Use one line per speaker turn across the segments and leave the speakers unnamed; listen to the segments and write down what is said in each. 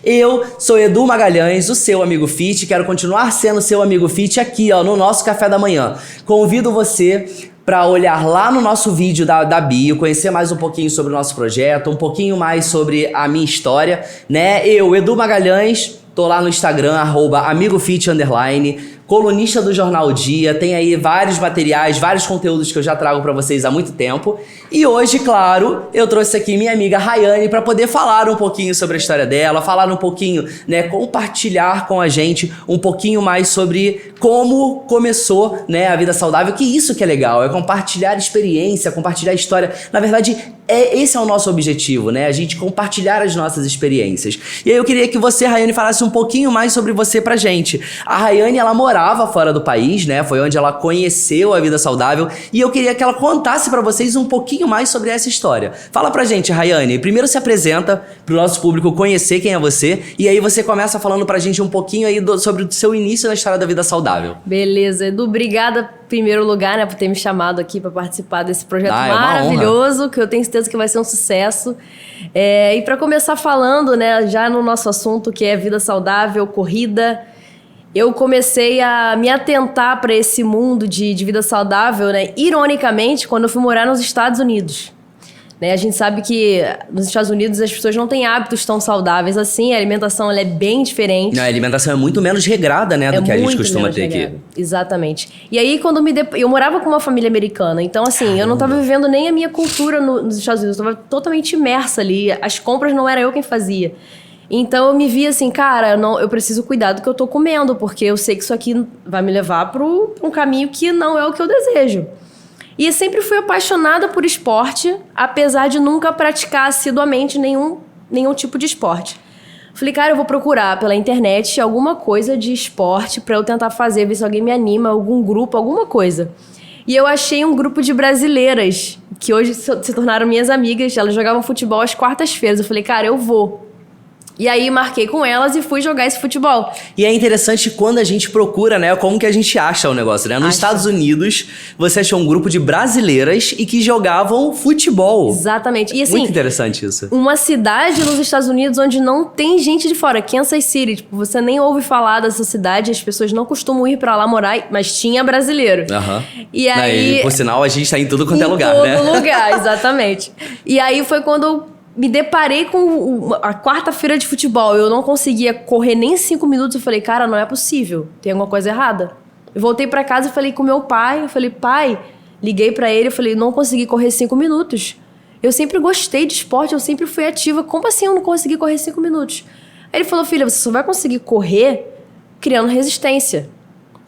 Eu sou Edu Magalhães, o seu amigo fit, quero continuar sendo seu amigo fit aqui, ó, no nosso café da manhã. Convido você para olhar lá no nosso vídeo da bio, conhecer mais um pouquinho sobre o nosso projeto, um pouquinho mais sobre a minha história, né? Eu, Edu Magalhães, tô lá no Instagram, @amigofit_, colunista do Jornal Dia, tem aí vários materiais, vários conteúdos que eu já trago pra vocês há muito tempo. E hoje, claro, eu trouxe aqui minha amiga Rayane pra poder falar um pouquinho sobre a história dela, falar um pouquinho, né, compartilhar com a gente um pouquinho mais sobre como começou, né, a vida saudável, que isso que é legal, é compartilhar experiência, compartilhar história. Na verdade, esse é o nosso objetivo, né? A gente compartilhar as nossas experiências. E aí eu queria que você, Rayane, falasse um pouquinho mais sobre você pra gente. A Rayane, ela morava fora do país, né? Foi onde ela conheceu a vida saudável. E eu queria que ela contasse pra vocês um pouquinho mais sobre essa história. Fala pra gente, Rayane. Primeiro se apresenta pro nosso público conhecer quem é você. E aí você começa falando pra gente um pouquinho aí sobre o seu início na história da vida saudável.
Beleza, Edu, obrigada em primeiro lugar, né, por ter me chamado aqui para participar desse projeto
maravilhoso,
que eu tenho certeza que vai ser um sucesso. E para começar falando, né, já no nosso assunto que é vida saudável, corrida, eu comecei a me atentar para esse mundo de vida saudável, né, ironicamente, quando eu fui morar nos Estados Unidos. Né, a gente sabe que nos Estados Unidos as pessoas não têm hábitos tão saudáveis assim, a alimentação ela é bem diferente.
A alimentação é muito menos regrada, né, do que a gente costuma ter aqui.
Exatamente. E aí, quando eu morava com uma família americana, então assim, Caramba. Eu não estava vivendo nem a minha cultura nos Estados Unidos, eu estava totalmente imersa ali, as compras não era eu quem fazia. Então eu me via assim, cara, eu preciso cuidar do que eu tô comendo, porque eu sei que isso aqui vai me levar para um caminho que não é o que eu desejo. E sempre fui apaixonada por esporte, apesar de nunca praticar assiduamente nenhum tipo de esporte. Falei, cara, eu vou procurar pela internet alguma coisa de esporte pra eu tentar fazer, ver se alguém me anima, algum grupo, alguma coisa. E eu achei um grupo de brasileiras, que hoje se tornaram minhas amigas, elas jogavam futebol às quartas-feiras. Eu falei, cara, eu vou. E aí marquei com elas e fui jogar esse futebol.
E é interessante quando a gente procura, né, como que a gente acha o negócio, né? Nos Estados Unidos, você achou um grupo de brasileiras e que jogavam futebol.
Exatamente. E assim,
muito interessante isso.
Uma cidade nos Estados Unidos onde não tem gente de fora, Kansas City, tipo, você nem ouve falar dessa cidade, as pessoas não costumam ir pra lá morar, mas tinha brasileiro. E aí,
por sinal, a gente tá em tudo quanto é lugar, né?
Em todo lugar, exatamente. E aí foi quando eu me deparei com a quarta-feira de futebol. Eu não conseguia correr nem 5 minutos. Eu falei, cara, não é possível. Tem alguma coisa errada. Eu voltei pra casa e falei com meu pai. Eu falei, pai, liguei pra ele. Eu falei, não consegui correr 5 minutos. Eu sempre gostei de esporte, eu sempre fui ativa. Como assim eu não consegui correr 5 minutos? Aí ele falou, filha, você só vai conseguir correr criando resistência.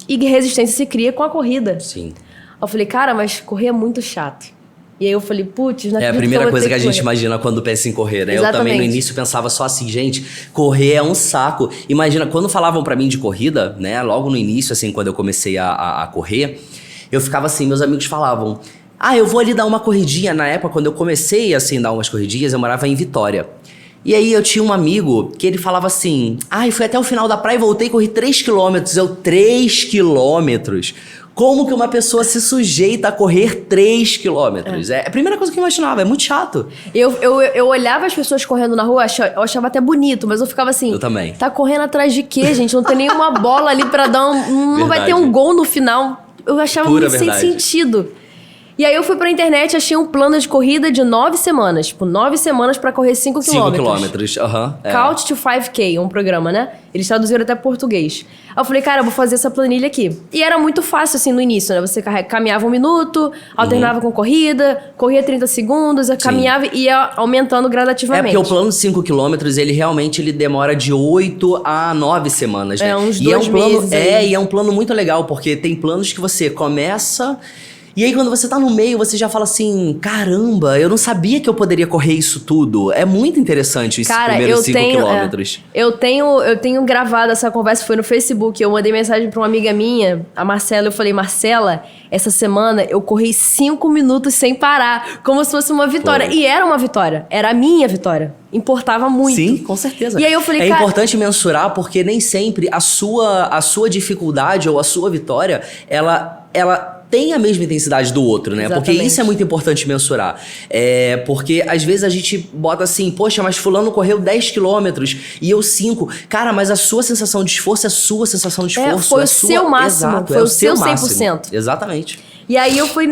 E resistência se cria com a corrida.
Sim.
Eu falei, cara, mas correr é muito chato. E aí eu falei, putz, não acredito.
É a primeira coisa que a gente imagina quando pensa em correr, né?
Exatamente.
Eu também no início pensava só assim, gente, correr é um saco. Imagina, quando falavam pra mim de corrida, né? Logo no início, assim, quando eu comecei a correr, eu ficava assim, meus amigos falavam, eu vou ali dar uma corridinha. Na época, quando eu comecei, assim, dar umas corridinhas, eu morava em Vitória. E aí eu tinha um amigo que ele falava assim, fui até o final da praia e voltei e corri 3 quilômetros. 3 quilômetros? Como que uma pessoa se sujeita a correr 3 quilômetros? É a primeira coisa que eu imaginava, é muito chato.
Eu olhava as pessoas correndo na rua, eu achava até bonito, mas eu ficava assim...
Eu também.
Tá correndo atrás de quê, gente? Não tem nenhuma bola ali pra dar não vai ter um gol no final. Eu achava muito sem sentido. E aí eu fui pra internet, achei um plano de corrida de 9 semanas. Tipo, 9 semanas pra correr 5 quilômetros.
5 quilômetros,
Couch to 5K, um programa, né? Eles traduziram até português. Aí eu falei, cara, eu vou fazer essa planilha aqui. E era muito fácil, assim, no início, né? Você caminhava 1 minuto, alternava com corrida, corria 30 segundos, caminhava e ia aumentando gradativamente.
É porque o plano de 5 quilômetros, ele realmente demora de 8 a 9 semanas, né?
Uns 2 meses.
E é um plano muito legal, porque tem planos que você começa... E aí, quando você tá no meio, você já fala assim, caramba, eu não sabia que eu poderia correr isso tudo. É muito interessante esses primeiros 5 quilômetros.
Eu tenho gravado essa conversa, foi no Facebook. Eu mandei mensagem pra uma amiga minha, a Marcela. Eu falei, Marcela, essa semana eu corri 5 minutos sem parar, como se fosse uma vitória. E era uma vitória, era a minha vitória. Importava muito.
Sim, com certeza.
E aí eu falei,
importante mensurar, porque nem sempre a sua dificuldade ou a sua vitória, ela tem a mesma intensidade do outro, né?
Exatamente.
Porque isso é muito importante mensurar. Porque às vezes a gente bota assim, poxa, mas fulano correu 10 quilômetros e eu 5. Cara, mas a sua sensação de esforço é a sua sensação de esforço.
Foi o seu máximo,
Exato,
foi o seu
máximo.
100%.
Exatamente.
E aí eu fui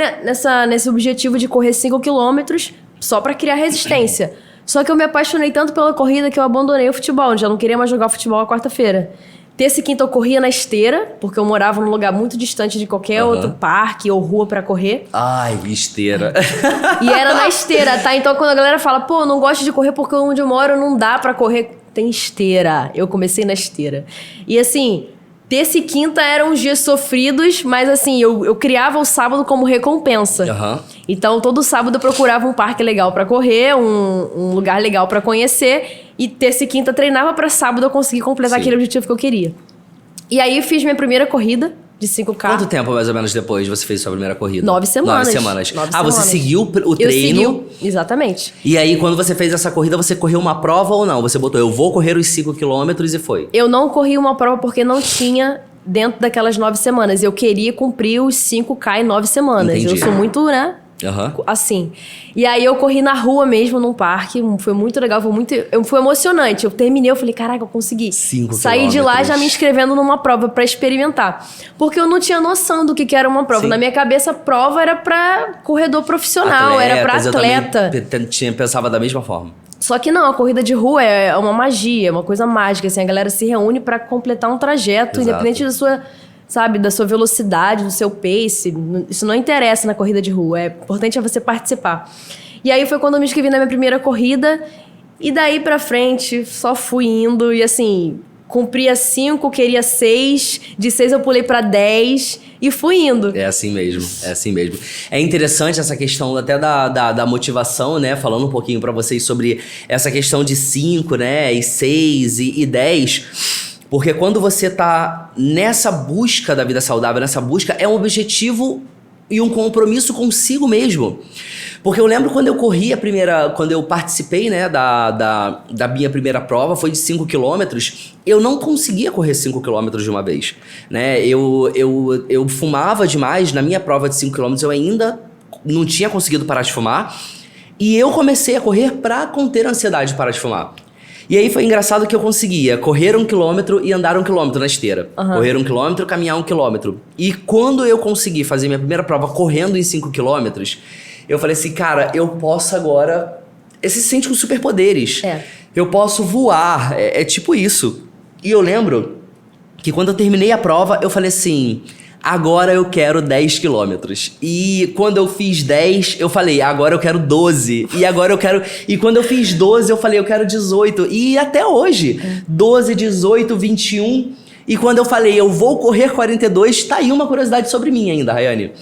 nesse objetivo de correr 5 quilômetros só pra criar resistência. Só que eu me apaixonei tanto pela corrida que eu abandonei o futebol. Já não queria mais jogar futebol na quarta-feira. Terça e quinta eu corria na esteira, porque eu morava num lugar muito distante de qualquer outro parque ou rua pra correr.
Ai, esteira.
E era na esteira, tá? Então quando a galera fala, pô, não gosto de correr porque onde eu moro não dá pra correr, tem esteira. Eu comecei na esteira. E assim, terça e quinta eram os dias sofridos, mas assim, eu criava o sábado como recompensa. Então todo sábado eu procurava um parque legal pra correr, um lugar legal pra conhecer. E terça e quinta treinava pra sábado eu conseguir completar aquele objetivo que eu queria. E aí eu fiz minha primeira corrida de 5K.
Quanto tempo, mais ou menos, depois você fez sua primeira corrida?
9 semanas.
9 semanas.
9
você
semanas.
seguiu o treino?
Eu segui, exatamente.
E aí, quando você fez essa corrida, você correu uma prova ou não? Você botou, eu vou correr os 5 quilômetros e foi?
Eu não corri uma prova porque não tinha dentro daquelas 9 semanas. Eu queria cumprir os 5K em 9 semanas.
Entendi.
Eu sou muito, né? Assim. E aí eu corri na rua mesmo, num parque. Foi muito legal, foi emocionante. Eu terminei, eu falei, caraca, eu consegui.
5
Saí de lá já me inscrevendo numa prova pra experimentar. Porque eu não tinha noção do que era uma prova.
Sim.
Na minha cabeça, prova era pra corredor profissional, era pra atleta.
Eu pensava da mesma forma.
Só que não, a corrida de rua é uma magia, é uma coisa mágica. Assim, a galera se reúne pra completar um trajeto, independente da sua... Sabe, da sua velocidade, do seu pace. Isso não interessa na corrida de rua. É importante você participar. E aí foi quando eu me inscrevi na minha primeira corrida. E daí pra frente, só fui indo. E assim, cumpria 5, queria 6. De 6 eu pulei pra 10 e fui indo.
É assim mesmo, é assim mesmo. É interessante essa questão até da motivação, né? Falando um pouquinho pra vocês sobre essa questão de 5, né? E 6 e 10... Porque quando você tá nessa busca da vida saudável, nessa busca, é um objetivo e um compromisso consigo mesmo. Porque eu lembro quando eu corri quando eu participei, né, da minha primeira prova, foi de 5 quilômetros, eu não conseguia correr 5 quilômetros de uma vez, né? Eu fumava demais, na minha prova de 5 quilômetros eu ainda não tinha conseguido parar de fumar, e eu comecei a correr pra conter a ansiedade de parar de fumar. E aí foi engraçado que eu conseguia correr 1 quilômetro e andar 1 quilômetro na esteira. Correr 1 quilômetro, caminhar 1 quilômetro. E quando eu consegui fazer minha primeira prova correndo em 5 quilômetros, eu falei assim, cara, eu posso agora... Você se sente com superpoderes. Eu posso voar, é tipo isso. E eu lembro que quando eu terminei a prova, eu falei assim... Agora eu quero 10 quilômetros. E quando eu fiz 10, eu falei, agora eu quero 12. E agora eu quero... E quando eu fiz 12, eu falei, eu quero 18. E até hoje, 12, 18, 21. E quando eu falei, eu vou correr 42, tá aí uma curiosidade sobre mim ainda, Rayane.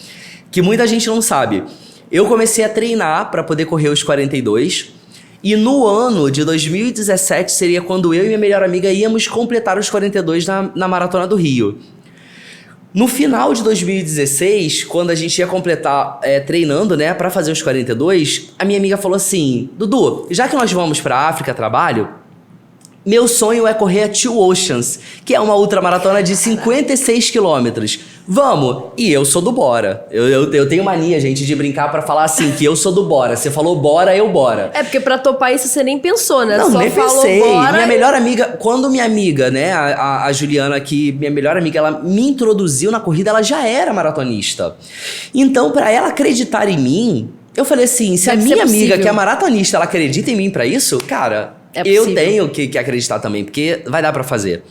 Que muita gente não sabe. Eu comecei a treinar pra poder correr os 42. E no ano de 2017 seria quando eu e minha melhor amiga íamos completar os 42 na Maratona do Rio. No final de 2016, quando a gente ia completar treinando, né, pra fazer os 42, a minha amiga falou assim, Dudu, já que nós vamos pra África a trabalho, meu sonho é correr a Two Oceans, que é uma ultramaratona de 56 quilômetros. Vamos! E eu sou do bora. Eu tenho mania, gente, de brincar pra falar assim, que eu sou do bora. Você falou bora, eu bora.
É, porque pra topar isso você nem pensou, né?
Não,
só
nem
falou
pensei.
bora.
Minha melhor amiga, quando minha amiga, né, a Juliana, que minha melhor amiga, ela me introduziu na corrida, ela já era maratonista. Então, pra ela acreditar em mim, eu falei assim, se a minha amiga, que é maratonista, ela acredita em mim pra isso, cara... Eu tenho que acreditar também, porque vai dar pra fazer.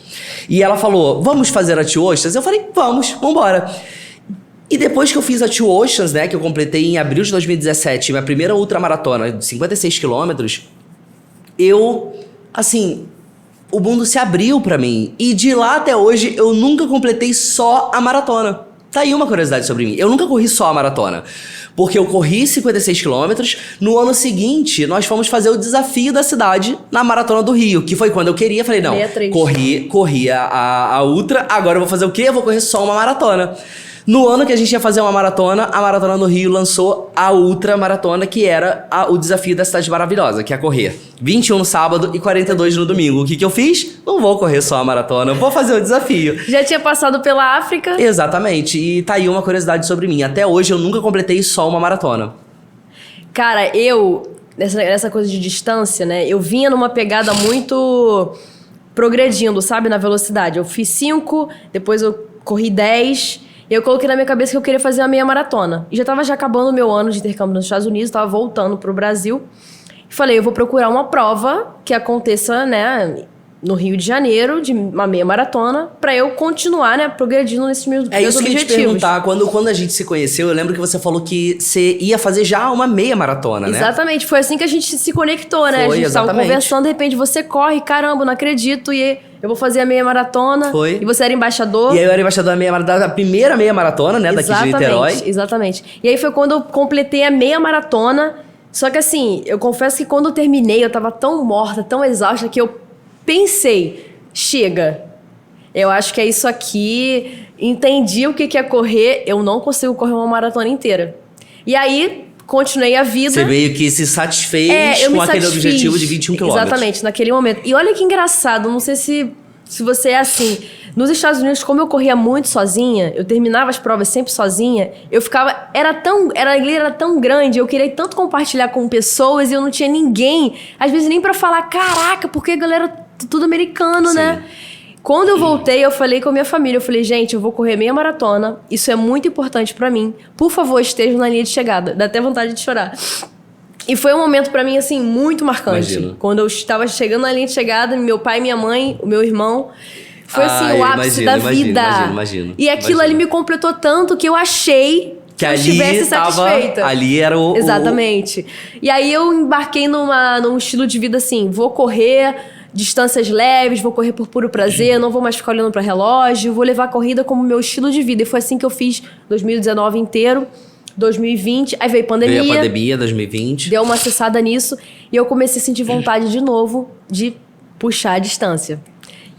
E ela falou, vamos fazer a Two Oceans? Eu falei, vambora. E depois que eu fiz a Two Oceans, né, que eu completei em abril de 2017, minha primeira ultramaratona de 56 quilômetros, assim, o mundo se abriu pra mim. E de lá até hoje, eu nunca completei só a maratona. Tá aí uma curiosidade sobre mim. Eu nunca corri só a maratona. Porque eu corri 56 quilômetros. No ano seguinte, nós fomos fazer o desafio da cidade na Maratona do Rio. Que foi quando eu queria. Falei, não, corri a ultra. Agora eu vou fazer o quê? Eu vou correr só uma maratona. No ano que a gente ia fazer uma maratona, a Maratona no Rio lançou a Ultra Maratona, que era o desafio da Cidade Maravilhosa, que é correr 21 no sábado e 42 no domingo. O que eu fiz? Não vou correr só a maratona, vou fazer o desafio.
Já tinha passado pela África.
Exatamente, e tá aí uma curiosidade sobre mim. Até hoje eu nunca completei só uma maratona.
Cara, nessa coisa de distância, né? Eu vinha numa pegada muito progredindo, sabe? Na velocidade. Eu fiz 5, depois eu corri 10... E eu coloquei na minha cabeça que eu queria fazer uma meia maratona. E já tava acabando o meu ano de intercâmbio nos Estados Unidos, tava voltando pro Brasil. E falei, eu vou procurar uma prova que aconteça, né, no Rio de Janeiro, de uma meia maratona, pra eu continuar, né, progredindo nesses meus objetivos.
É isso que eu ia te perguntar. Quando a gente se conheceu, eu lembro que você falou que você ia fazer já uma meia maratona, né?
Exatamente. Foi assim que a gente se conectou, né?
Foi,
a gente
exatamente.
tava conversando, de repente você corre, caramba, não acredito, e eu vou fazer a meia maratona.
Foi.
E você era embaixador.
E aí eu era embaixador da meia maratona, da primeira meia maratona, né, daqui de Niterói.
Exatamente. E aí foi quando eu completei a meia maratona. Só que assim, eu confesso que quando eu terminei, eu tava tão morta, tão exausta, que eu pensei, chega. Eu acho que é isso aqui. Entendi o que é correr. Eu não consigo correr uma maratona inteira. E aí, continuei a vida.
Você meio que se satisfez com aquele objetivo de 21 km.
Exatamente, naquele momento. E olha que engraçado, não sei se você é assim. Nos Estados Unidos, como eu corria muito sozinha, eu terminava as provas sempre sozinha, eu ficava... A igreja era tão grande, eu queria tanto compartilhar com pessoas e eu não tinha ninguém, às vezes nem pra falar, caraca, porque a galera tudo americano,
Sim.
né? Quando eu voltei, eu falei com a minha família, eu falei, gente, eu vou correr meia maratona, isso é muito importante pra mim, por favor, estejam na linha de chegada. Dá até vontade de chorar. E foi um momento pra mim, assim, muito marcante.
Imagino.
Quando eu estava chegando na linha de chegada, meu pai, minha mãe, o meu irmão... Foi assim, o ápice da vida.
Imagino.
E aquilo ali me completou tanto que eu achei que eu estivesse satisfeita.
Ali era o...
Exatamente. E aí eu embarquei num estilo de vida assim, vou correr distâncias leves, vou correr por puro prazer, não vou mais ficar olhando para relógio, vou levar a corrida como meu estilo de vida. E foi assim que eu fiz 2019 inteiro, 2020, aí veio pandemia.
Veio a pandemia, 2020.
Deu uma cessada nisso e eu comecei a sentir vontade de novo de puxar a distância.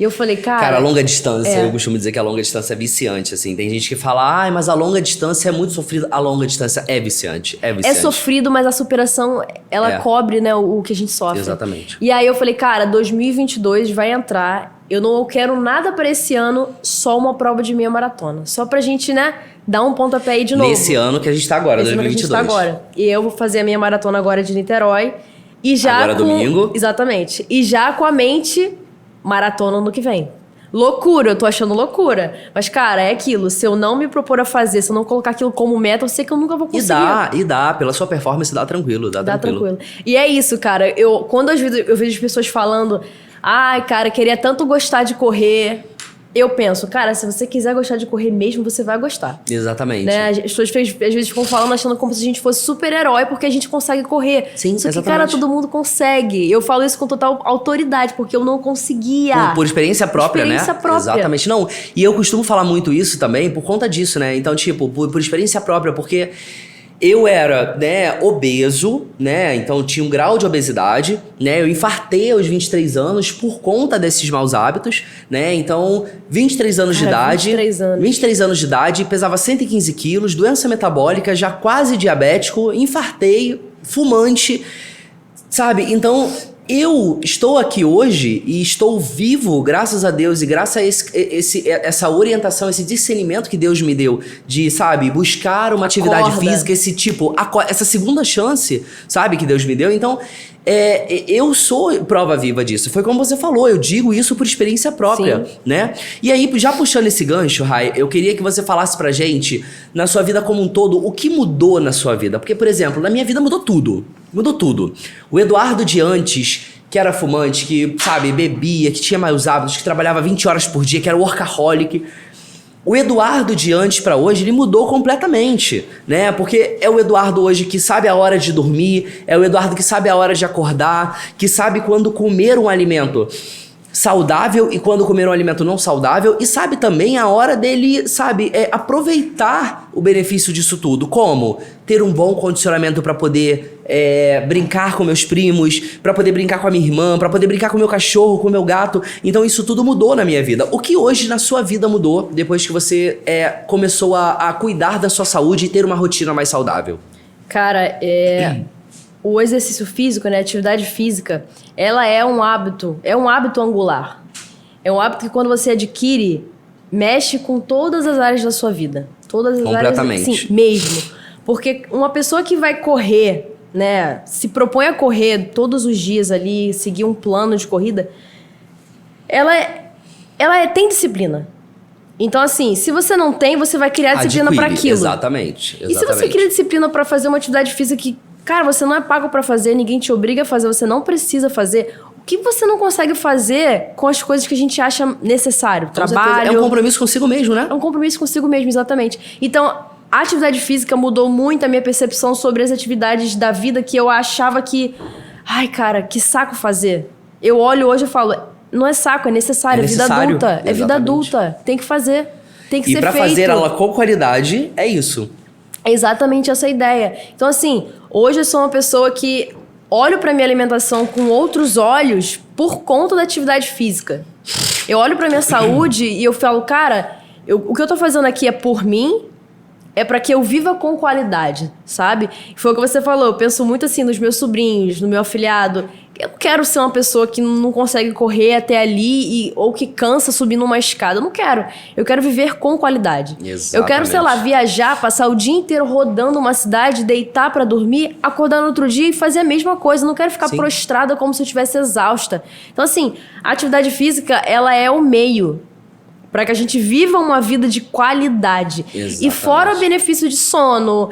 E eu falei, cara...
a longa distância, eu costumo dizer que a longa distância é viciante, assim. Tem gente que fala, mas a longa distância é muito sofrida. A longa distância é viciante,
É sofrido, mas a superação, ela cobre, né, o que a gente sofre.
Exatamente.
E aí eu falei, cara, 2022 vai entrar, eu não quero nada pra esse ano, só uma prova de meia maratona. Só pra gente, né, dar um pontapé aí de novo.
Nesse ano que a gente tá agora, 2022.
Ano que a gente tá agora. E eu vou fazer a minha maratona agora de Niterói. E já
agora domingo.
Exatamente. E já com a mente... maratona no que vem. Loucura, eu tô achando loucura. Mas, cara, é aquilo. Se eu não me propor a fazer, se eu não colocar aquilo como meta, eu sei que eu nunca vou conseguir.
E dá. Pela sua performance, dá tranquilo. Dá tranquilo.
E é isso, cara. Quando eu vejo as pessoas falando, ai, cara, queria tanto gostar de correr... Eu penso, cara, se você quiser gostar de correr mesmo, você vai gostar.
Exatamente.
Né? As pessoas às vezes ficam falando, achando como se a gente fosse super-herói porque a gente consegue correr.
Sim,
Só que,
exatamente.
cara, todo mundo consegue. Eu falo isso com total autoridade, porque eu não conseguia.
Por experiência própria,
experiência
né?
própria.
Exatamente. Não, e eu costumo falar muito isso também por conta disso, né? Então, tipo, por experiência própria, porque... eu era, né, obeso, né, então tinha um grau de obesidade, né, eu infartei aos 23 anos por conta desses maus hábitos, né, então 23 anos de idade, 23 anos de idade, pesava 115 quilos, doença metabólica, já quase diabético, infartei, fumante, sabe, então... eu estou aqui hoje e estou vivo, graças a Deus, e graças a essa orientação, esse discernimento que Deus me deu de, sabe, buscar uma atividade física, essa segunda chance, sabe, que Deus me deu. Então, eu sou prova viva disso. Foi como você falou, eu digo isso por experiência própria, né? E aí, já puxando esse gancho, Rai, eu queria que você falasse pra gente, na sua vida como um todo, o que mudou na sua vida? Porque, por exemplo, na minha vida mudou tudo. Mudou tudo. O Eduardo de antes, que era fumante, que, sabe, bebia, que tinha maus hábitos, que trabalhava 20 horas por dia, que era workaholic. O Eduardo de antes pra hoje, ele mudou completamente, né? Porque é o Eduardo hoje que sabe a hora de dormir, é o Eduardo que sabe a hora de acordar, que sabe quando comer um alimento saudável e quando comer um alimento não saudável, e sabe também a hora dele, sabe, aproveitar o benefício disso tudo. Como? Ter um bom condicionamento para poder brincar com meus primos, pra poder brincar com a minha irmã, pra poder brincar com o meu cachorro, com o meu gato. Então isso tudo mudou na minha vida. O que hoje na sua vida mudou depois que você começou a cuidar da sua saúde e ter uma rotina mais saudável?
Cara, o exercício físico, né, a atividade física, ela é um hábito angular. É um hábito que quando você adquire, mexe com todas as áreas da sua vida. Todas as
Completamente.
áreas, sim, mesmo. Porque uma pessoa que vai correr, né, se propõe a correr todos os dias ali, seguir um plano de corrida, ela tem disciplina. Então, assim, se você não tem, você vai criar disciplina para aquilo.
Exatamente.
E se você cria disciplina para fazer uma atividade física que, cara, você não é pago para fazer, ninguém te obriga a fazer, você não precisa fazer, o que você não consegue fazer com as coisas que a gente acha necessário? Trabalho.
É um compromisso consigo mesmo, né?
É um compromisso consigo mesmo, exatamente. Então, a atividade física mudou muito a minha percepção sobre as atividades da vida que eu achava que... Ai, cara, que saco fazer. Eu olho hoje e falo, não é saco, é necessário, é vida adulta.
Exatamente.
É vida adulta, tem que fazer, tem que ser feito.
E pra fazer ela com qualidade, é isso.
É exatamente essa ideia. Então, assim, hoje eu sou uma pessoa que olho pra minha alimentação com outros olhos por conta da atividade física. Eu olho pra minha saúde e eu falo, cara, o que eu tô fazendo aqui é por mim, é pra que eu viva com qualidade, sabe? Foi o que você falou, eu penso muito assim nos meus sobrinhos, no meu afilhado. Eu não quero ser uma pessoa que não consegue correr até ali ou que cansa subindo uma escada. Eu não quero. Eu quero viver com qualidade.
Exatamente.
Eu quero, sei lá, viajar, passar o dia inteiro rodando uma cidade, deitar pra dormir, acordar no outro dia e fazer a mesma coisa. Eu não quero ficar prostrada como se eu estivesse exausta. Então, assim, a atividade física, ela é o meio para que a gente viva uma vida de qualidade.
Exatamente.
E fora o benefício de sono,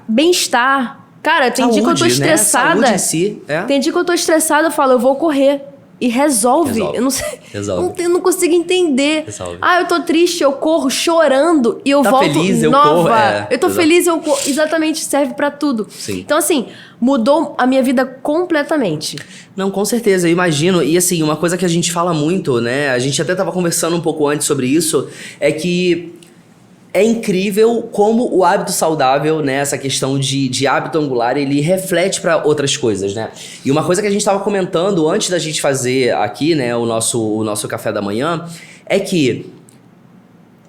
bem-estar. Cara, tem dia que eu tô estressada.
Saúde em si,
Tem dia que eu tô estressada, eu falo, eu vou correr. E resolve. Eu não sei.
Resolve.
Eu não consigo entender.
Resolve.
Eu tô triste, eu corro chorando e eu volto
feliz, eu
nova.
corro,
eu tô feliz, eu corro. Exatamente, serve pra tudo.
Sim.
Então, assim, mudou a minha vida completamente.
Não, com certeza, eu imagino. E assim, uma coisa que a gente fala muito, né? A gente até tava conversando um pouco antes sobre isso, é que é incrível como o hábito saudável, né, essa questão de hábito angular, ele reflete para outras coisas, né? E uma coisa que a gente estava comentando antes da gente fazer aqui, né, o nosso café da manhã, é que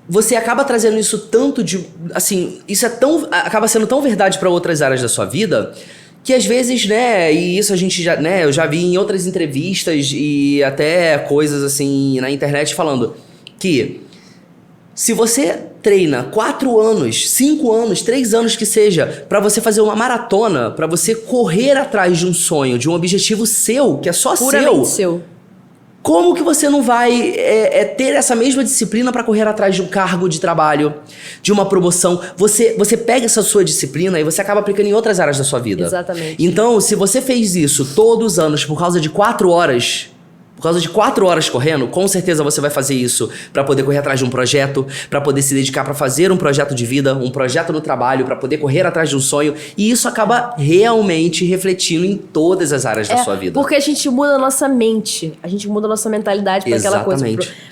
você acaba trazendo isso tanto de... Assim, isso acaba sendo tão verdade para outras áreas da sua vida, que às vezes, né, e isso a gente já, né, eu já vi em outras entrevistas e até coisas assim na internet falando que se você treina 4 anos, 5 anos, 3 anos que seja, pra você fazer uma maratona, pra você correr atrás de um sonho, de um objetivo seu, que é só
Puramente seu.
Como que você não vai ter essa mesma disciplina pra correr atrás de um cargo de trabalho, de uma promoção? Você pega essa sua disciplina e você acaba aplicando em outras áreas da sua vida.
Exatamente.
Então, se você fez isso todos os anos por causa de 4 horas... Por causa de 4 horas correndo, com certeza você vai fazer isso pra poder correr atrás de um projeto, pra poder se dedicar pra fazer um projeto de vida, um projeto no trabalho, pra poder correr atrás de um sonho. E isso acaba realmente refletindo em todas as áreas da sua vida.
Porque a gente muda a nossa mente, a gente muda a nossa mentalidade pra aquela coisa.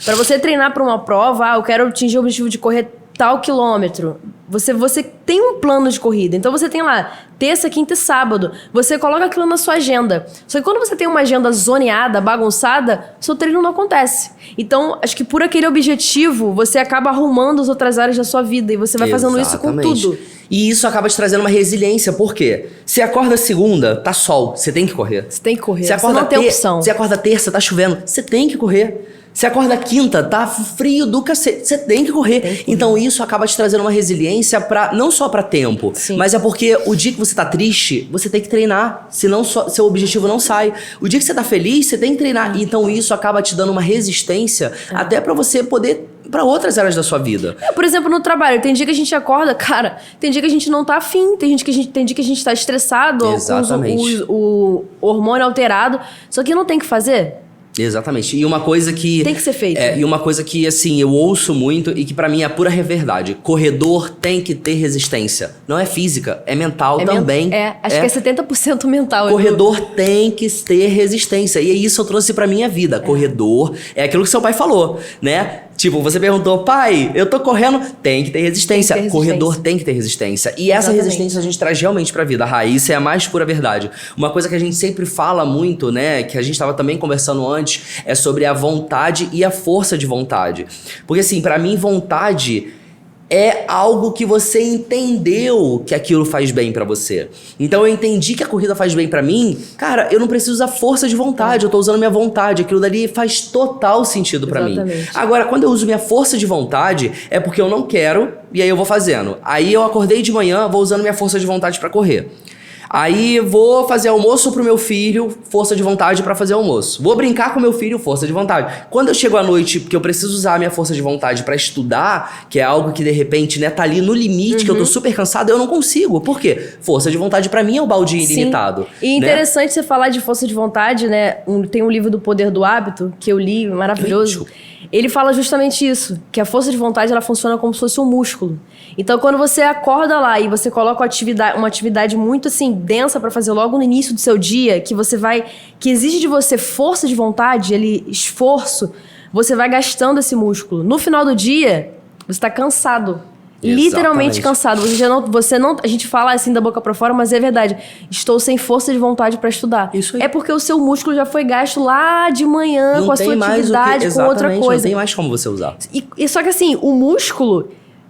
Pra você treinar pra uma prova, eu quero atingir o objetivo de correr tal quilômetro. Você tem um plano de corrida. Então você tem lá terça, quinta e sábado. Você coloca aquilo na sua agenda. Só que quando você tem uma agenda zoneada, bagunçada, seu treino não acontece. Então, acho que por aquele objetivo, você acaba arrumando as outras áreas da sua vida. E você vai fazendo isso com tudo.
E isso acaba te trazendo uma resiliência. Por quê? Você acorda segunda, tá sol. Você tem que correr.
Você tem que correr.
Você
não tem opção.
Você acorda terça, tá chovendo. Você tem que correr. Você acorda quinta, tá frio do cacete. Você tem que correr. Então isso acaba te trazendo uma resiliência não só pra tempo, mas é porque o dia que você tá triste, você tem que treinar. Senão seu objetivo não sai. O dia que você tá feliz, você tem que treinar. Então isso acaba te dando uma resistência até pra você poder pra outras áreas da sua vida.
Por exemplo, no trabalho, tem dia que a gente acorda, cara, tem dia que a gente não tá afim, tem dia que a gente tá estressado,
Exatamente.
com o hormônio alterado, só que não tem que fazer.
Exatamente. E uma coisa que...
Tem que ser feito.
E uma coisa que, assim, eu ouço muito e que pra mim é a pura verdade. Corredor tem que ter resistência. Não é física, é mental também.
Acho que é 70% mental.
Corredor tem que ter resistência. E isso eu trouxe pra minha vida. Corredor é aquilo que seu pai falou, né? Tipo, você perguntou, pai, eu tô correndo. Tem que ter resistência.
Tem que ter resistência.
Corredor tem que ter resistência. E essa
Exatamente.
resistência a gente traz realmente pra vida. A raiz é a mais pura verdade. Uma coisa que a gente sempre fala muito, né? Que a gente tava também conversando antes, é sobre a vontade e a força de vontade. Porque assim, pra mim, vontade é algo que você entendeu que aquilo faz bem pra você. Então eu entendi que a corrida faz bem pra mim. Cara, eu não preciso usar força de vontade, eu tô usando minha vontade. Aquilo dali faz total sentido pra mim.
Exatamente.
Agora, quando eu uso minha força de vontade, é porque eu não quero e aí eu vou fazendo. Aí eu acordei de manhã, vou usando minha força de vontade pra correr. Aí vou fazer almoço pro meu filho, força de vontade pra fazer almoço. Vou brincar com meu filho, força de vontade. Quando eu chego à noite, porque eu preciso usar a minha força de vontade pra estudar, que é algo que de repente, né, tá ali no limite, que eu tô super cansado, eu não consigo. Por quê? Força de vontade pra mim é o baldinho ilimitado.
E interessante você falar de força de vontade, né? Tem um livro do Poder do Hábito, que eu li, maravilhoso. Ele fala justamente isso, que a força de vontade ela funciona como se fosse um músculo. Então, quando você acorda lá e você coloca uma atividade muito assim densa pra fazer logo no início do seu dia, que exige de você força de vontade, esforço, você vai gastando esse músculo. No final do dia, você tá cansado. Literalmente cansado. A gente fala assim da boca pra fora, mas é verdade. Estou sem força de vontade pra estudar.
Isso aí.
É porque o seu músculo já foi gasto lá de manhã
Não
com a
tem
sua
mais
atividade, com outra coisa.
Não tem mais como você usar.
E só que assim, o músculo,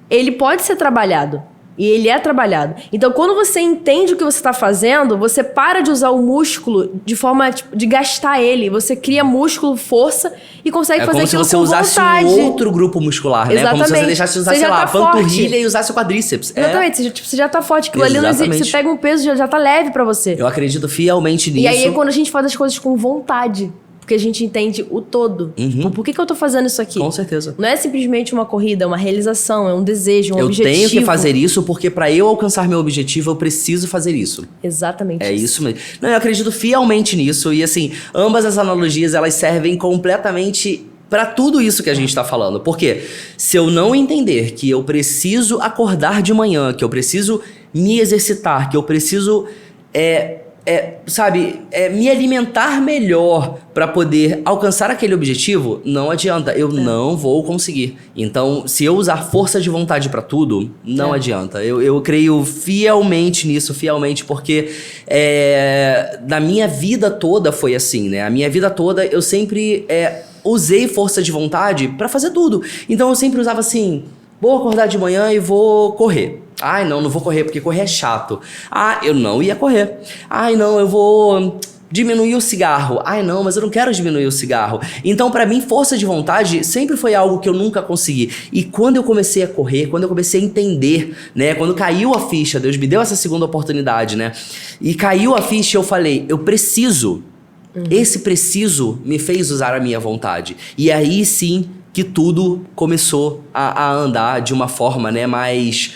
ele pode ser trabalhado. E ele é trabalhado. Então, quando você entende o que você está fazendo, você para de usar o músculo de forma de gastar ele. Você cria músculo, força e consegue fazer aquilo com vontade.
É como se você usasse um outro grupo muscular, né?
Exatamente.
Como se você deixasse de usar, sei lá, a panturrilha e usasse o quadríceps.
Exatamente. Você já tá forte. Aquilo ali não existe. Você pega um peso, já tá leve pra você.
Eu acredito fielmente nisso.
E aí é quando a gente faz as coisas com vontade. Porque a gente entende o todo. Tipo, por que eu tô fazendo isso aqui?
Com certeza.
Não é simplesmente uma corrida, é uma realização, é um desejo, um objetivo.
Eu tenho que fazer isso porque pra eu alcançar meu objetivo, eu preciso fazer isso.
Exatamente.
É isso mesmo. Não, eu acredito fielmente nisso. E assim, ambas as analogias, elas servem completamente pra tudo isso que a gente tá falando. Porque se eu não entender que eu preciso acordar de manhã, que eu preciso me exercitar, que eu preciso... me alimentar melhor para poder alcançar aquele objetivo, não adianta, eu não vou conseguir. Então, se eu usar força de vontade para tudo, não adianta. Eu creio fielmente nisso, porque na minha vida toda foi assim, né? A minha vida toda eu sempre usei força de vontade para fazer tudo. Então, eu sempre usava assim, vou acordar de manhã e vou correr. Ai, não vou correr, porque correr é chato. Ah, eu não ia correr. Ai, não, eu vou diminuir o cigarro. Ai, não, mas eu não quero diminuir o cigarro. Então, pra mim, força de vontade sempre foi algo que eu nunca consegui. E quando eu comecei a correr, quando eu comecei a entender, né? Quando caiu a ficha, Deus me deu essa segunda oportunidade, né? E caiu a ficha, eu falei, eu preciso. Esse preciso me fez usar a minha vontade. E aí, sim, que tudo começou a andar de uma forma, né, mais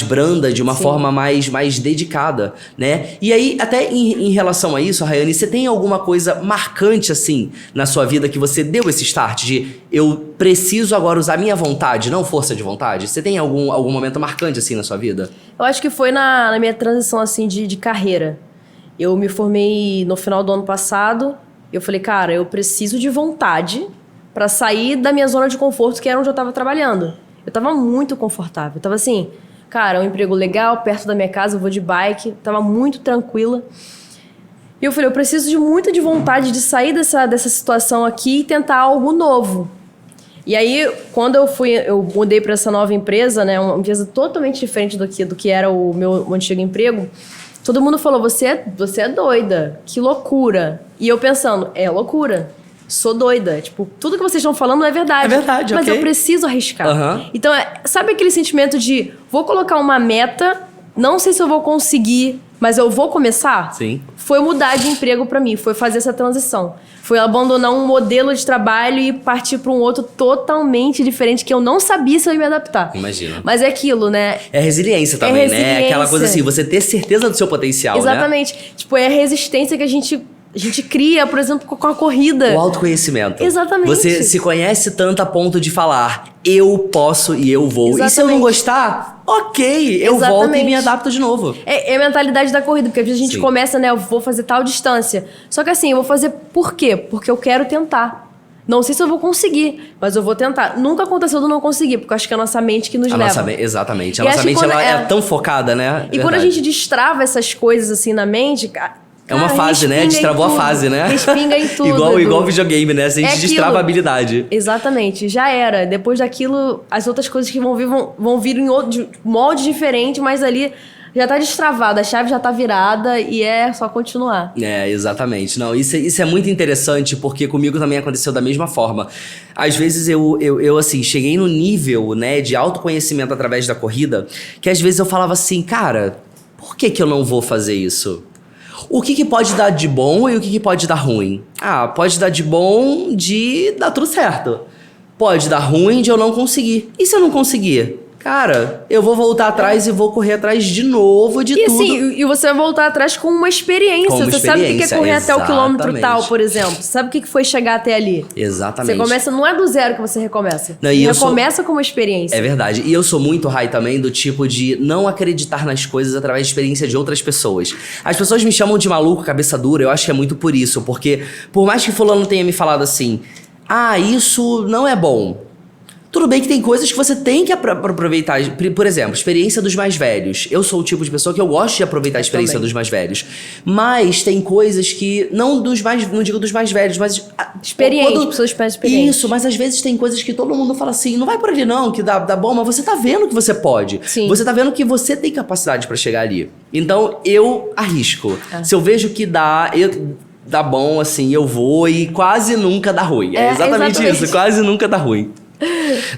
branda, de uma forma mais dedicada, né? E aí, até em relação a isso, Rayane, você tem alguma coisa marcante, assim, na sua vida que você deu esse start de eu preciso agora usar minha vontade, não força de vontade? Você tem algum momento marcante, assim, na sua vida?
Eu acho que foi na minha transição, assim, de carreira. Eu me formei no final do ano passado, eu falei, cara, eu preciso de vontade pra sair da minha zona de conforto, que era onde eu tava trabalhando. Eu tava muito confortável. Eu tava assim, cara, um emprego legal, perto da minha casa, eu vou de bike, tava muito tranquila. E eu falei, eu preciso de muita de vontade de sair dessa situação aqui e tentar algo novo. E aí, quando eu mudei pra essa nova empresa, né, uma empresa totalmente diferente do que era o meu antigo emprego, todo mundo falou, você é doida, que loucura. E eu pensando, é loucura. Sou doida. Tipo, tudo que vocês estão falando é verdade.
É verdade,
mas
ok.
eu preciso arriscar. Então, sabe aquele sentimento de vou colocar uma meta, não sei se eu vou conseguir, mas eu vou começar?
Sim.
Foi mudar de emprego pra mim, foi fazer essa transição. Foi abandonar um modelo de trabalho e partir pra um outro totalmente diferente que eu não sabia se eu ia me adaptar.
Imagina.
Mas é aquilo, né?
É resiliência também, né?
resiliência.
Aquela coisa assim, você ter certeza do seu potencial,
Exatamente.
né?
Tipo, é a resistência que a gente cria, por exemplo, com a corrida.
O autoconhecimento.
Exatamente.
Você se conhece tanto a ponto de falar, eu posso e eu vou.
Exatamente.
E se eu não gostar, ok, eu volto e me adapto de novo.
É a mentalidade da corrida, porque às vezes a gente
Sim.
começa, né, eu vou fazer tal distância. Só que assim, eu vou fazer por quê? Porque eu quero tentar. Não sei se eu vou conseguir, mas eu vou tentar. Nunca aconteceu de eu não conseguir, porque eu acho que é a nossa mente que nos leva.
Exatamente. A
E
nossa
acho que
mente,
quando
ela é tão focada, né?
E quando a gente destrava essas coisas assim na mente,
é uma fase, né? Destravou a fase, né?
Respinga em tudo.
igual videogame, né? A gente destrava a habilidade.
Exatamente, já era. Depois daquilo, as outras coisas que vão vir em outro molde diferente, mas ali já tá destravada, a chave já tá virada e é só continuar.
É, exatamente. Não, isso é muito interessante, porque comigo também aconteceu da mesma forma. Às vezes eu assim, cheguei no nível, né, de autoconhecimento através da corrida, que às vezes eu falava assim, cara, por que eu não vou fazer isso? O que pode dar de bom e o que pode dar ruim? Ah, pode dar de bom de dar tudo certo. Pode dar ruim de eu não conseguir. E se eu não conseguir? Cara, eu vou voltar atrás e vou correr atrás de novo de tudo.
E você vai voltar atrás com uma experiência. Você sabe o que é correr até o quilômetro tal, por exemplo. Você sabe o que foi chegar até ali.
Exatamente.
Você começa, não é do zero que você recomeça.
Não,
você recomeça com uma experiência.
É verdade. E eu sou muito high também do tipo de não acreditar nas coisas através de experiência de outras pessoas. As pessoas me chamam de maluco, cabeça dura, eu acho que é muito por isso. Porque por mais que fulano tenha me falado assim, isso não é bom. Tudo bem que tem coisas que você tem que aproveitar. Por exemplo, experiência dos mais velhos. Eu sou o tipo de pessoa que eu gosto de aproveitar a experiência dos mais velhos. Mas tem coisas que... Não digo dos mais velhos, mas...
Pessoas mais experientes.
Isso, mas às vezes tem coisas que todo mundo fala assim, não vai por ali não, que dá bom, mas você tá vendo que você pode.
Sim.
Você tá vendo que você tem capacidade pra chegar ali. Então, eu arrisco. Se eu vejo que dá bom, assim, eu vou e quase nunca dá ruim. É exatamente isso, quase nunca dá ruim.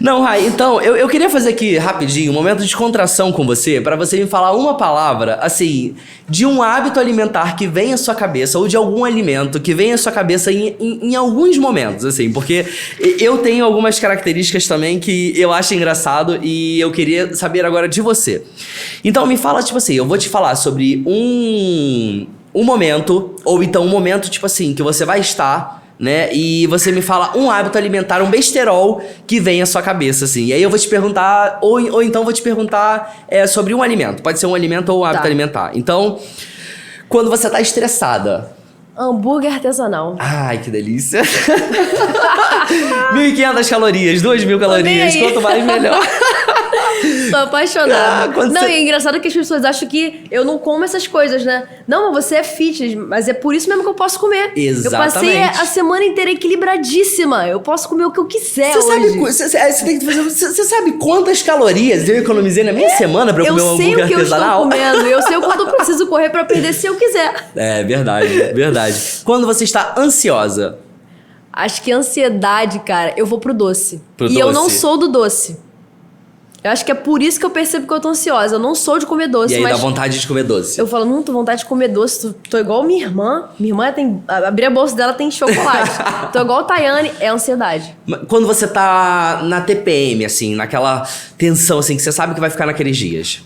Não, Rai, então, eu queria fazer aqui rapidinho um momento de descontração com você, pra você me falar uma palavra, assim, de um hábito alimentar que vem à sua cabeça, ou de algum alimento que vem à sua cabeça em alguns momentos, assim, porque eu tenho algumas características também que eu acho engraçado e eu queria saber agora de você. Então, me fala, tipo assim, eu vou te falar sobre um momento, ou então um momento, tipo assim, que você vai estar... né? E você me fala um hábito alimentar, um besterol que vem à sua cabeça, assim. E aí eu vou te perguntar, ou então vou te perguntar sobre um alimento. Pode ser um alimento ou um hábito alimentar. Então, quando você tá estressada...
Hambúrguer artesanal.
Ai, que delícia. 1.500 calorias, 2.000 calorias. Quanto mais, melhor.
Tô apaixonada. E é engraçado que as pessoas acham que eu não como essas coisas, né? Não, mas você é fitness, mas é por isso mesmo que eu posso comer.
Exatamente.
Eu passei a semana inteira equilibradíssima. Eu posso comer o que eu quiser hoje.
Você sabe quantas calorias eu economizei na minha semana pra eu comer um hambúrguer artesanal?
Eu sei o que eu estou comendo. Eu sei o quanto eu preciso correr pra perder se eu quiser.
É verdade, verdade. Quando você está ansiosa?
Acho que ansiedade, cara, eu vou pro doce.
E
eu não sou do doce. Eu acho que é por isso que eu percebo que eu tô ansiosa. Eu não sou de comer doce,
mas... E aí
mas
dá vontade de comer doce.
Eu falo, não tô vontade de comer doce. Tô igual minha irmã. Minha irmã tem... Abrir a bolsa dela tem chocolate. Tô igual a Tayane, é ansiedade.
Quando você tá na TPM, assim, naquela tensão, assim, que você sabe que vai ficar naqueles dias...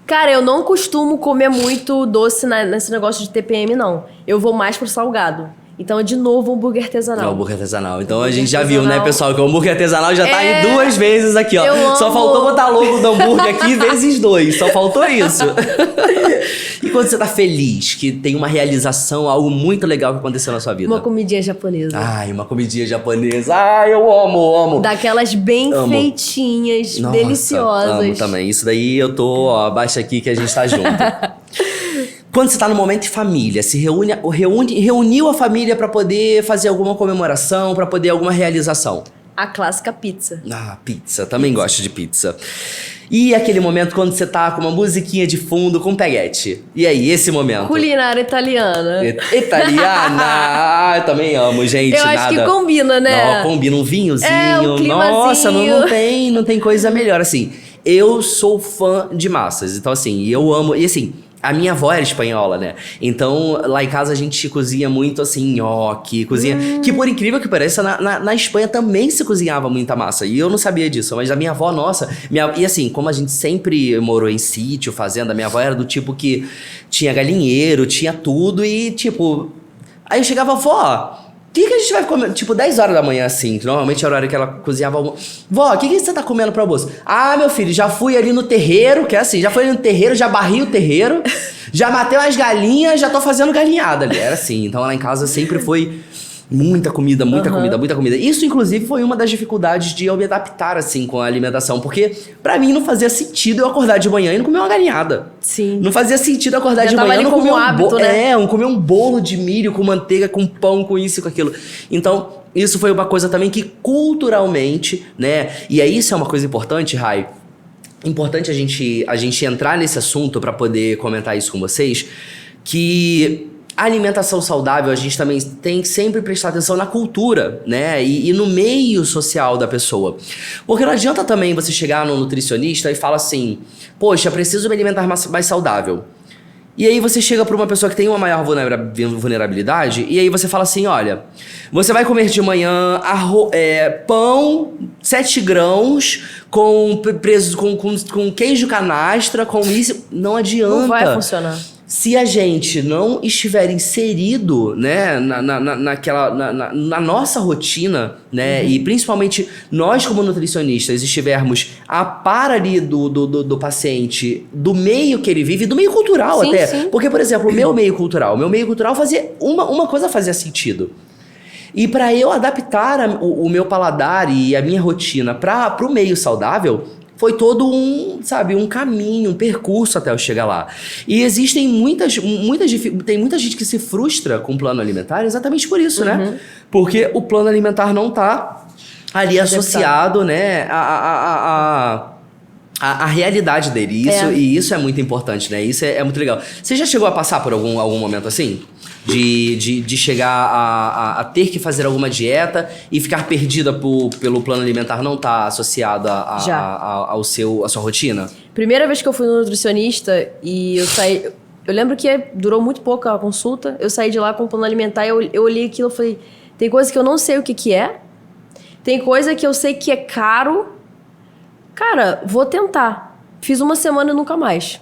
Cara, eu não costumo comer muito doce nesse negócio de TPM, não. Eu vou mais pro salgado. Então, de novo, hambúrguer artesanal.
É o hambúrguer artesanal. Então, a gente já viu, né, pessoal, que o hambúrguer artesanal já tá aí 2 vezes aqui, ó. Só faltou botar logo do hambúrguer aqui vezes 2. Só faltou isso. E quando você tá feliz, que tem uma realização, algo muito legal que aconteceu na sua vida?
Uma comidinha japonesa.
Ai, uma comidinha japonesa. Ai, eu amo.
Daquelas bem feitinhas,
nossa,
deliciosas.
Amo também. Isso daí eu tô, ó, abaixa aqui que a gente tá junto. Quando você tá no momento de família, se reuniu a família pra poder fazer alguma comemoração, pra poder alguma realização?
A clássica pizza.
Ah, pizza. Também gosto de pizza. E aquele momento quando você tá com uma musiquinha de fundo com peguete? E aí, esse momento?
Culinária italiana.
Italiana! Eu também amo, gente.
Eu acho que combina, né?
Não, combina um vinhozinho.
Um climazinho.
Nossa, não tem coisa melhor. Assim, eu sou fã de massas. Então, assim, eu amo... E assim... A minha avó era espanhola, né? Então, lá em casa a gente cozinha muito, assim, nhoque, cozinha... Que por incrível que pareça, na Espanha também se cozinhava muita massa. E eu não sabia disso, mas a minha avó, nossa... E assim, como a gente sempre morou em sítio, fazenda, minha avó era do tipo que tinha galinheiro, tinha tudo e, tipo... Aí eu chegava, vó... O que a gente vai comer? Tipo, 10 horas da manhã, assim. Que normalmente era o horário que ela cozinhava almoço. Vó, o que você tá comendo pro almoço? Ah, meu filho, já fui ali no terreiro, que é assim, já fui ali no terreiro, já barri o terreiro, já matei umas galinhas, já tô fazendo galinhada ali. Era assim. Então lá em casa sempre foi Muita comida, muita comida, muita comida. Isso, inclusive, foi uma das dificuldades de eu me adaptar, assim, com a alimentação. Porque, pra mim, não fazia sentido eu acordar de manhã e não comer uma galinhada.
Sim.
Não fazia sentido eu acordar de manhã e não comer um hábito, né? Comer um bolo de milho com manteiga, com pão, com isso e com aquilo. Então, isso foi uma coisa também que, culturalmente, né? E aí, isso é uma coisa importante, Rai. Importante a gente entrar nesse assunto pra poder comentar isso com vocês. Que... a alimentação saudável, a gente também tem que sempre prestar atenção na cultura, né? E no meio social da pessoa. Porque não adianta também você chegar no nutricionista e falar assim, poxa, preciso me alimentar mais saudável. E aí você chega para uma pessoa que tem uma maior vulnerabilidade e aí você fala assim, olha, você vai comer de manhã pão, 7 grãos, com queijo canastra, com isso. Não adianta.
Não vai funcionar.
Se a gente não estiver inserido, né, na nossa rotina, né, e principalmente nós como nutricionistas estivermos a par ali do paciente, do meio que ele vive, do meio cultural
sim,
até.
Sim.
Porque, por exemplo, o meu meio cultural fazia uma coisa fazia sentido. E para eu adaptar o meu paladar e a minha rotina para o meio saudável, foi todo um caminho, um percurso até eu chegar lá. E existem tem muita gente que se frustra com o plano alimentar exatamente por isso, né? Porque o plano alimentar não tá ali associado, né, a realidade dele. E isso é muito importante, né? Isso é muito legal. Você já chegou a passar por algum momento assim? De chegar a ter que fazer alguma dieta e ficar perdida pelo plano alimentar não estar associado à sua rotina?
Primeira vez que eu fui no nutricionista e eu saí... Eu lembro que durou muito pouco a consulta. Eu saí de lá com o plano alimentar e eu olhei aquilo e falei... Tem coisa que eu não sei o que é. Tem coisa que eu sei que é caro. Cara, vou tentar. Fiz uma semana e nunca mais.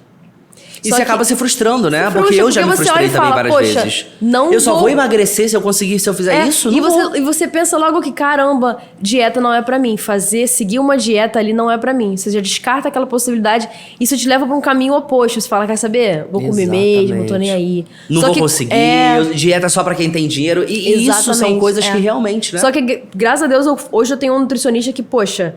E você acaba se frustrando, né? Porque eu já me frustrei também várias vezes. Eu só vou emagrecer se eu fizer isso?
E você pensa logo que, caramba, dieta não é pra mim. Seguir uma dieta ali não é pra mim. Você já descarta aquela possibilidade. Isso te leva pra um caminho oposto. Você fala, quer saber? Vou comer mesmo, não tô nem aí.
Não vou conseguir. Dieta só pra quem tem dinheiro. E isso são coisas que realmente, né?
Só que, graças a Deus, hoje eu tenho um nutricionista que, poxa...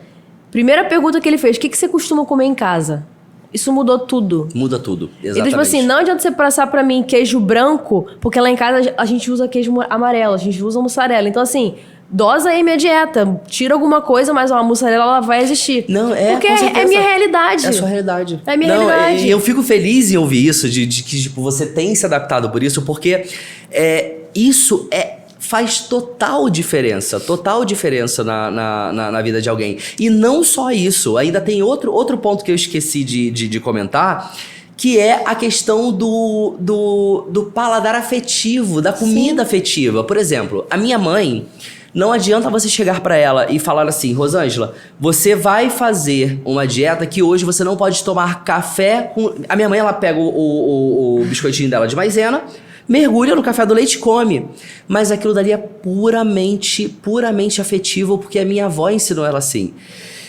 Primeira pergunta que ele fez, o que você costuma comer em casa? Isso mudou tudo.
Muda tudo, exatamente.
Ele tipo assim, não adianta você passar pra mim queijo branco, porque lá em casa a gente usa queijo amarelo, a gente usa mussarela. Então assim, dosa aí minha dieta, tira alguma coisa, mas a mussarela ela vai existir.
Não,
porque é minha realidade.
É a sua realidade.
É a minha realidade.
E eu fico feliz em ouvir isso, de que tipo, você tem se adaptado por isso, porque isso faz total diferença na vida de alguém. E não só isso, ainda tem outro ponto que eu esqueci de comentar, que é a questão do paladar afetivo, da comida afetiva. Por exemplo, a minha mãe, não adianta você chegar pra ela e falar assim, Rosângela, você vai fazer uma dieta que hoje você não pode tomar café com... A minha mãe, ela pega o biscoitinho dela de maisena, mergulha no café do leite e come. Mas aquilo dali é puramente afetivo, porque a minha avó ensinou ela assim.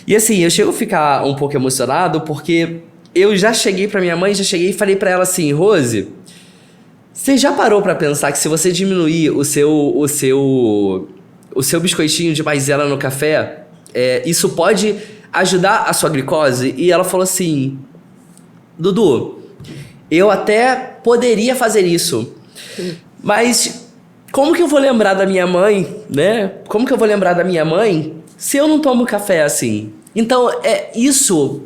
E assim, eu chego a ficar um pouco emocionado, porque eu já cheguei pra minha mãe, e falei pra ela assim, Rose, você já parou pra pensar que se você diminuir o seu biscoitinho de maisena no café, isso pode ajudar a sua glicose? E ela falou assim, Dudu, eu até poderia fazer isso, mas como que eu vou lembrar da minha mãe, né? Como que eu vou lembrar da minha mãe se eu não tomo café assim? Então, isso,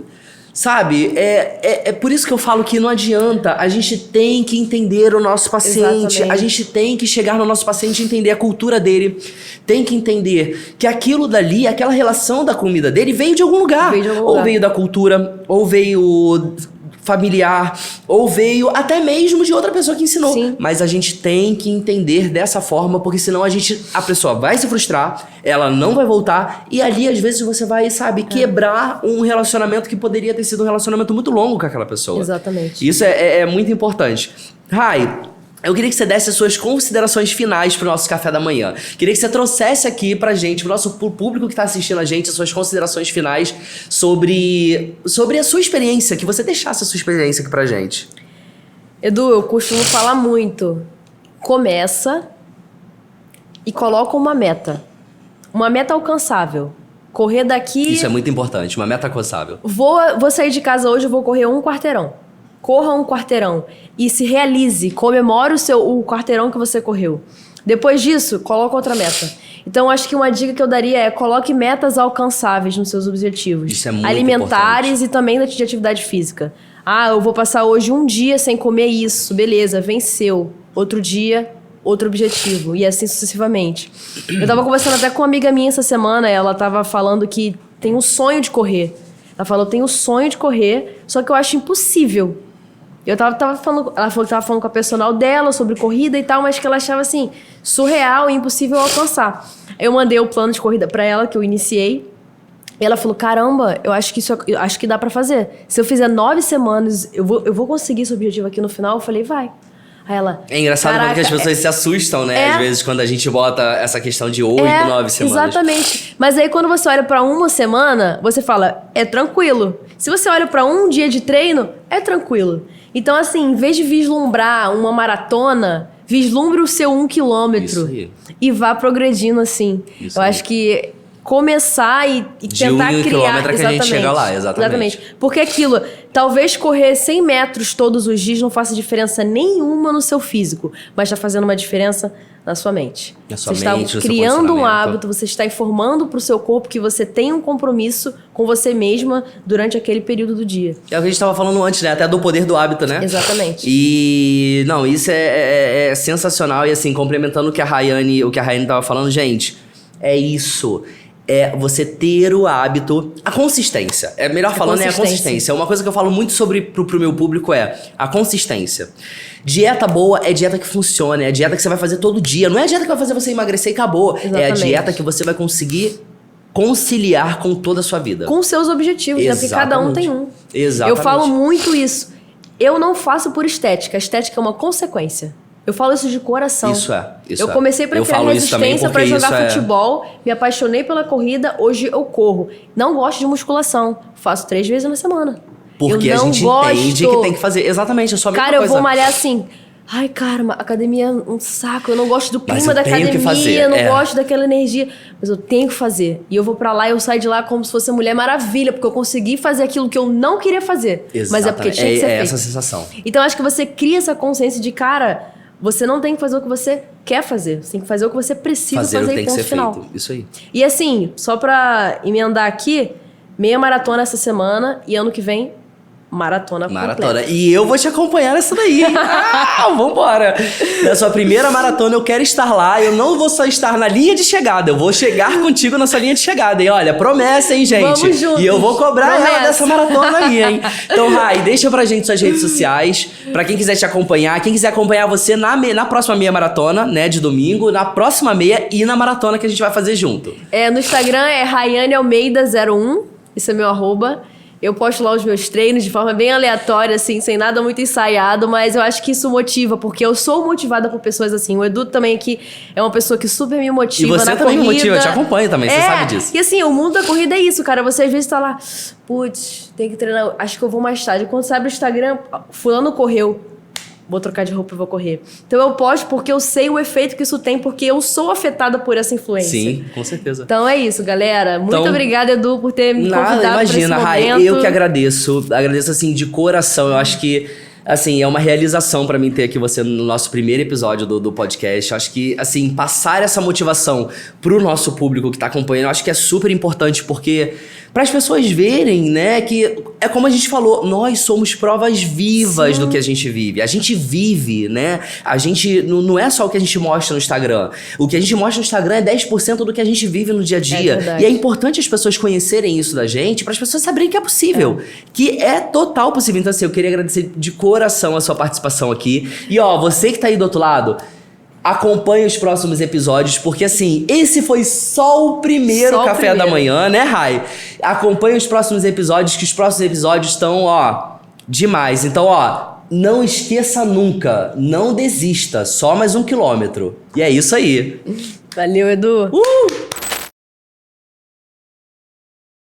sabe? É por isso que eu falo que não adianta. A gente tem que entender o nosso paciente.
Exatamente.
A gente tem que chegar no nosso paciente e entender a cultura dele. Tem que entender que aquilo dali, aquela relação da comida dele veio de algum lugar. Ou veio da cultura, ou veio... familiar, ou veio até mesmo de outra pessoa que ensinou.
Sim.
Mas a gente tem que entender dessa forma, porque senão a pessoa vai se frustrar, ela não vai voltar, e ali às vezes você vai, sabe, quebrar um relacionamento que poderia ter sido um relacionamento muito longo com aquela pessoa.
Exatamente.
Isso é muito importante. Rai, eu queria que você desse as suas considerações finais pro nosso café da manhã. Queria que você trouxesse aqui pra gente, pro nosso público que tá assistindo a gente, as suas considerações finais sobre a sua experiência, que você deixasse a sua experiência aqui pra gente.
Edu, eu costumo falar muito. Começa e colocam uma meta. Uma meta alcançável. Correr daqui...
Isso é muito importante, uma meta alcançável.
Vou sair de casa hoje, eu vou correr 1 quarteirão. Corra 1 quarteirão. E se realize, comemore o quarteirão que você correu. Depois disso, coloca outra meta. Então, acho que uma dica que eu daria é coloque metas alcançáveis nos seus objetivos.
Isso é muito
alimentares
importante.
E também de atividade física. Ah, eu vou passar hoje um dia sem comer isso. Beleza, venceu. Outro dia, outro objetivo. E assim sucessivamente. Eu tava conversando até com uma amiga minha essa semana. Ela tava falando que tem um sonho de correr. Ela falou, eu tenho um sonho de correr, só que eu acho impossível. Ela falou que tava falando com a personal dela sobre corrida e tal, mas que ela achava assim, surreal e impossível alcançar. Eu mandei o plano de corrida pra ela, que eu iniciei. E ela falou, caramba, eu acho que dá pra fazer. Se eu fizer 9 semanas, eu vou conseguir esse objetivo aqui no final? Eu falei, vai. Aí ela...
É engraçado porque as pessoas se assustam, né? Às vezes, quando a gente bota essa questão de 8, 9 semanas.
Exatamente. Mas aí, quando você olha pra 1 semana, você fala, é tranquilo. Se você olha pra 1 dia de treino, é tranquilo. Então, assim, em vez de vislumbrar uma maratona, vislumbre o seu 1 quilômetro. E vá progredindo, assim. Eu acho que começar e tentar
de 1 quilômetro é que a gente chega lá, exatamente.
Porque aquilo, talvez correr 100 metros todos os dias não faça diferença nenhuma no seu físico, mas está fazendo uma diferença na sua mente. Você está criando um hábito, você está informando para o seu corpo que você tem um compromisso com você mesma durante aquele período do dia.
É o que a gente estava falando antes, né? Até do poder do hábito, né?
Exatamente.
E, não, isso é sensacional. E assim, complementando o que a Rayane estava falando, gente, é isso. É você ter o hábito, a consistência. É melhor falando, é a consistência. Uma coisa que eu falo muito sobre pro meu público é a consistência. Dieta boa é dieta que funciona, é a dieta que você vai fazer todo dia. Não é a dieta que vai fazer você emagrecer e acabou. Exatamente. É a dieta que você vai conseguir conciliar com toda a sua vida.
Com seus objetivos, né? Porque cada um tem um.
Exatamente.
Eu falo muito isso. Eu não faço por estética. A estética é uma consequência. Eu falo isso de coração. Eu comecei pra criar resistência pra jogar futebol, me apaixonei pela corrida, hoje eu corro. Não gosto de musculação, faço 3 vezes na semana.
Porque a gente entende que tem que fazer. Exatamente, é só a mesma coisa.
Cara, eu vou malhar assim... Ai, cara, academia é um saco. Eu não gosto do clima da academia, eu não gosto daquela energia. Mas eu tenho que fazer. E eu vou pra lá e eu saio de lá como se fosse a Mulher Maravilha, porque eu consegui fazer aquilo que eu não queria fazer. Exatamente. Mas é porque tinha que ser feito.
É essa sensação.
Então, acho que você cria essa consciência de, cara, você não tem que fazer o que você quer fazer. Você tem que fazer o que você precisa fazer e ponto final. Feito.
Isso aí.
E assim, só pra emendar aqui, meia maratona essa semana e ano que vem... Maratona completa.
E eu vou te acompanhar nessa daí, hein? Vambora! Na sua primeira maratona eu quero estar lá. Eu não vou só estar na linha de chegada, eu vou chegar contigo na sua linha de chegada. E olha, promessa, hein, gente?
Vamos juntos.
E eu vou cobrar ela dessa maratona aí, hein? Então, Rai, deixa pra gente suas redes sociais. Pra quem quiser te acompanhar, quem quiser acompanhar você na próxima meia maratona, né, de domingo, na próxima meia e na maratona que a gente vai fazer junto.
No Instagram é Rayane Almeida 01, esse é meu @. Eu posto lá os meus treinos de forma bem aleatória, assim, sem nada muito ensaiado, mas eu acho que isso motiva, porque eu sou motivada por pessoas assim. O Edu também aqui é uma pessoa que super me motiva na corrida.
E você também me motiva, eu te acompanho também, você sabe disso.
E assim, o mundo da corrida é isso, cara. Você às vezes tá lá, putz, tem que treinar, acho que eu vou mais tarde. Quando você abre o Instagram, fulano correu. Vou trocar de roupa e vou correr. Então eu posto porque eu sei o efeito que isso tem, porque eu sou afetada por essa influência.
Sim, com certeza.
Então é isso, galera. Muito obrigada, Edu, por ter me convidado para esse momento.
Rai, eu que agradeço. Agradeço, assim, de coração. Eu acho que, assim, é uma realização pra mim ter aqui você no nosso primeiro episódio do podcast. Eu acho que, assim, passar essa motivação pro nosso público que tá acompanhando, eu acho que é super importante, porque... para as pessoas verem, né, que é como a gente falou, nós somos provas vivas do que a gente vive. A gente vive, né? A gente não é só o que a gente mostra no Instagram. O que a gente mostra no Instagram é 10% do que a gente vive no dia a dia. E é importante as pessoas conhecerem isso da gente, para as pessoas saberem que é possível. Que é total possível. Então, assim, eu queria agradecer de coração a sua participação aqui. E, ó, você que tá aí do outro lado... acompanhe os próximos episódios, porque assim, esse foi só o primeiro café da manhã, né, Rai? Acompanhe os próximos episódios, que os próximos episódios estão, ó, demais. Então, ó, não esqueça nunca, não desista, só mais 1 quilômetro. E é isso aí.
Valeu, Edu.